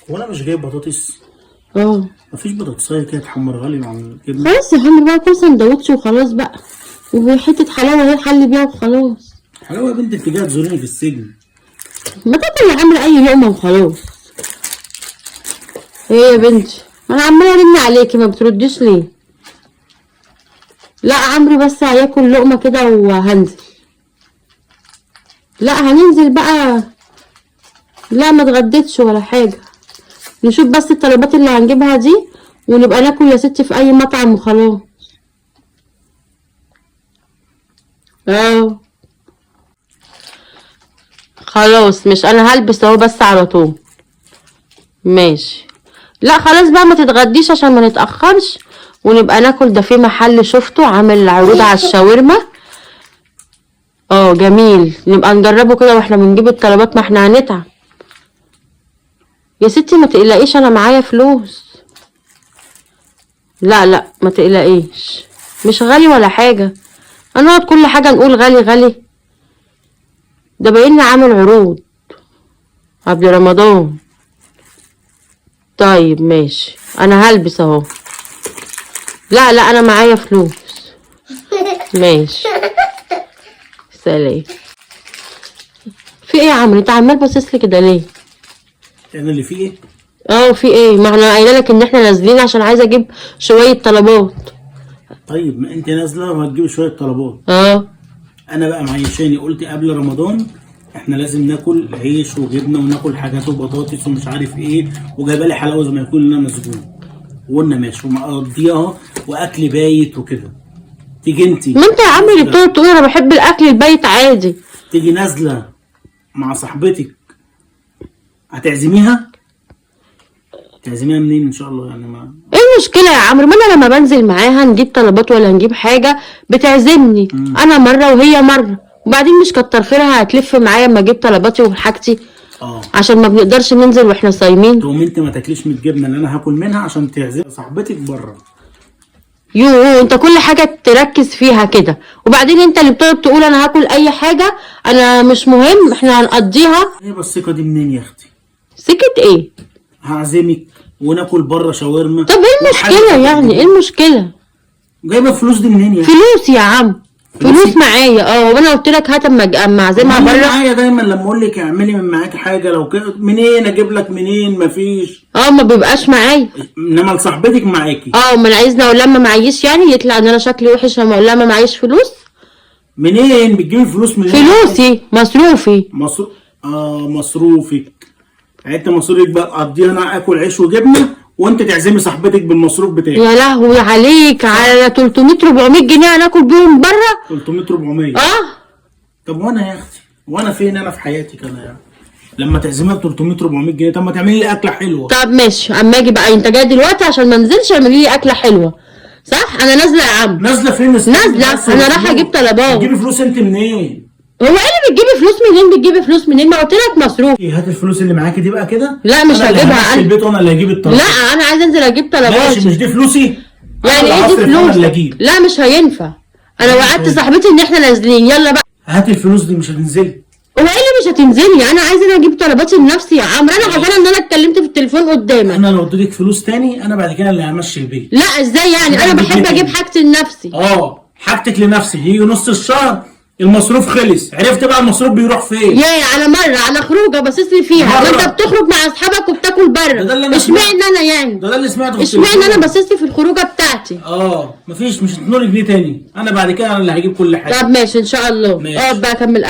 وانا مش جايب بطاطس. مفيش بطاطسايه كده تحمرها لي مع الجبنه؟ خلاص يا عم بقى، كل سندوتش وخلاص بقى، وحته حلاوه اهي حل بيها وخلاص. حلاوه يا بنت، انت جايه تزوريني في السجن. ما تاكل يا عم اي لقمه وخلاص. ايه يا بنتي، انا عماله ارن عليكي ما بترديش ليه؟ لا عمري بس هياكل لقمه كده وهنزل. لا هننزل بقى. لا ما اتغديتش ولا حاجه. نشوف بس الطلبات اللي هنجيبها دي ونبقى ناكل يا ستي في اي مطعم وخلاص. خلاص مش انا هلبس اهو بس على طول. ماشي. لا خلاص بقى ما تتغديش عشان ما نتاخرش ونبقى ناكل. ده في محل شفته عامل عروض على الشاورما جميل، نبقى نجربه كده واحنا بنجيب الطلبات، ما احنا هنتعب يا ستي. ما تقلقيش انا معايا فلوس. لا ما تقلقيش، مش غالي ولا حاجه. هنقعد كل حاجه نقول غالي غالي؟ ده باين عامل عروض قبل رمضان. طيب ماشي انا هلبس اهو. لا انا معايا فلوس. ماشي سلام. في ايه يا عمرو، انت عمال باصصلي كده ليه؟ انا اللي فيه في ايه؟ ما احنا قايله لك ان احنا نازلين عشان عايزه اجيب شويه طلبات. طيب ما انت نازله وهتجيبي شويه طلبات. انا بقى معيشاني قلت قبل رمضان احنا لازم ناكل عيش وجبنه وناكل حاجات وبطاطس ومش عارف ايه، وجايبه لي حلاوه زي ما يكون انا مسجون. وقلنا ماشي ومقضيها واكل بايت وكده. تيجي انت ما انت يا عم اللي بتقعد تقول انا بحب الاكل البايت عادي. تيجي نازله مع صاحبتك هتعزميها؟ تعزميها منين ان شاء الله يعني؟ ما ايه المشكله يا عمرو؟ ما انا لما بنزل معاها نجيب طلبات ولا نجيب حاجه بتعزمني. انا مره وهي مره، وبعدين مش كتر خيرها هتلف معايا اما اجيب طلباتي وحاجتي. عشان ما بنقدرش ننزل واحنا صايمين. تقوم انت ما تاكليش من الجبنه اللي انا هاكل منها عشان تعزمي صاحبتك بره. انت كل حاجه تركز فيها كده، وبعدين انت اللي بتقعد تقول انا هاكل اي حاجه، انا مش مهم احنا هنقضيها. ايه بس الثقه دي منين يا اختي؟ سكت ايه؟ هعزمك وناكل بره شاورما. طب ايه المشكله يعني؟ ايه المشكله؟ جايبه الفلوس دي منين يا اختي؟ فلوس يا عم، فلوس معايا. وانا قلت لك هات اما اعزمها بره. معايا دايما لما اقول لك اعملي من معاكي حاجه، لو كده منين اجيب لك منين؟ مفيش. ما بيبقاش معايا. انما لصاحبتك معاكي. ما انا عايزني اقول لها ما معيش، يعني يطلع ان انا شكلي وحش لما اقول لها ما معيش فلوس. منين بتجيبي الفلوس؟ منين؟ فلوسي مصروفي. مصروفك. يعني انت مصروفك بقى تقضيها انا اكل عيش وجبنه وانت تعزمي صاحبتك بالمصروف بتاعك. يا لهوي عليك، على 300 400 جنيه هناكل بيهم بره. 300 400؟ طب وانا يا اختي، وانا فين انا في حياتك انا يعني؟ لما تعزميها ب 300 400 جنيه، طب ما تعملي لي اكله حلوه. طب ماشي اما اجي بقى، انت جاي دلوقتي عشان ما انزلش اعملي لي اكله حلوه صح؟ انا نازله يا عم. نازله فين؟ نازله انا رايحه اجيب طلبات. تجيبي فلوس انت منين؟ هو ايه اللي بتجيبي فلوس منين؟ بتجيبي فلوس منين؟ ما قلت لك مصروف. هات الفلوس اللي معاكي دي بقى كده. لا مش هجيبها انا البيت وانا اللي هجيب الطلبات. لا انا عايزه انزل اجيب طلبات. ماشي، مش دي فلوسي؟ يعني ايه دي فلوس؟ لا مش هينفع، انا وعدت صاحبتي ان احنا نازلين. يلا بقى هاتي الفلوس دي، مش هتنزلي. هو ايه اللي مش هتنزلي؟ انا عايزه اجيب طلباتي لنفسي يا عمرو. انا حزانه ان انا اتكلمت في التليفون قدامك. انا لو اديتك فلوس تاني انا بعد كده اللي همشي البيت. لا ازاي يعني؟ انا بحب اجيب حاجتي لنفسي. حاجتك لنفسي. يجي نص الشهر المصروف خلص، عرفت بقى المصروف بيروح فين؟ يا على مره على خروجه باصص لي فيها، وانت بتخرج مع اصحابك وبتاكل بره. اشمعنى انا يعني؟ ده اللي سمعته. اشمعنى انا باصص لي في الخروجه بتاعتي؟ مفيش، مش هتنولي جنيه تاني. انا بعد كده انا اللي هجيب كل حاجه. طب ماشي ان شاء الله. اقعد بقى اكمل اكل.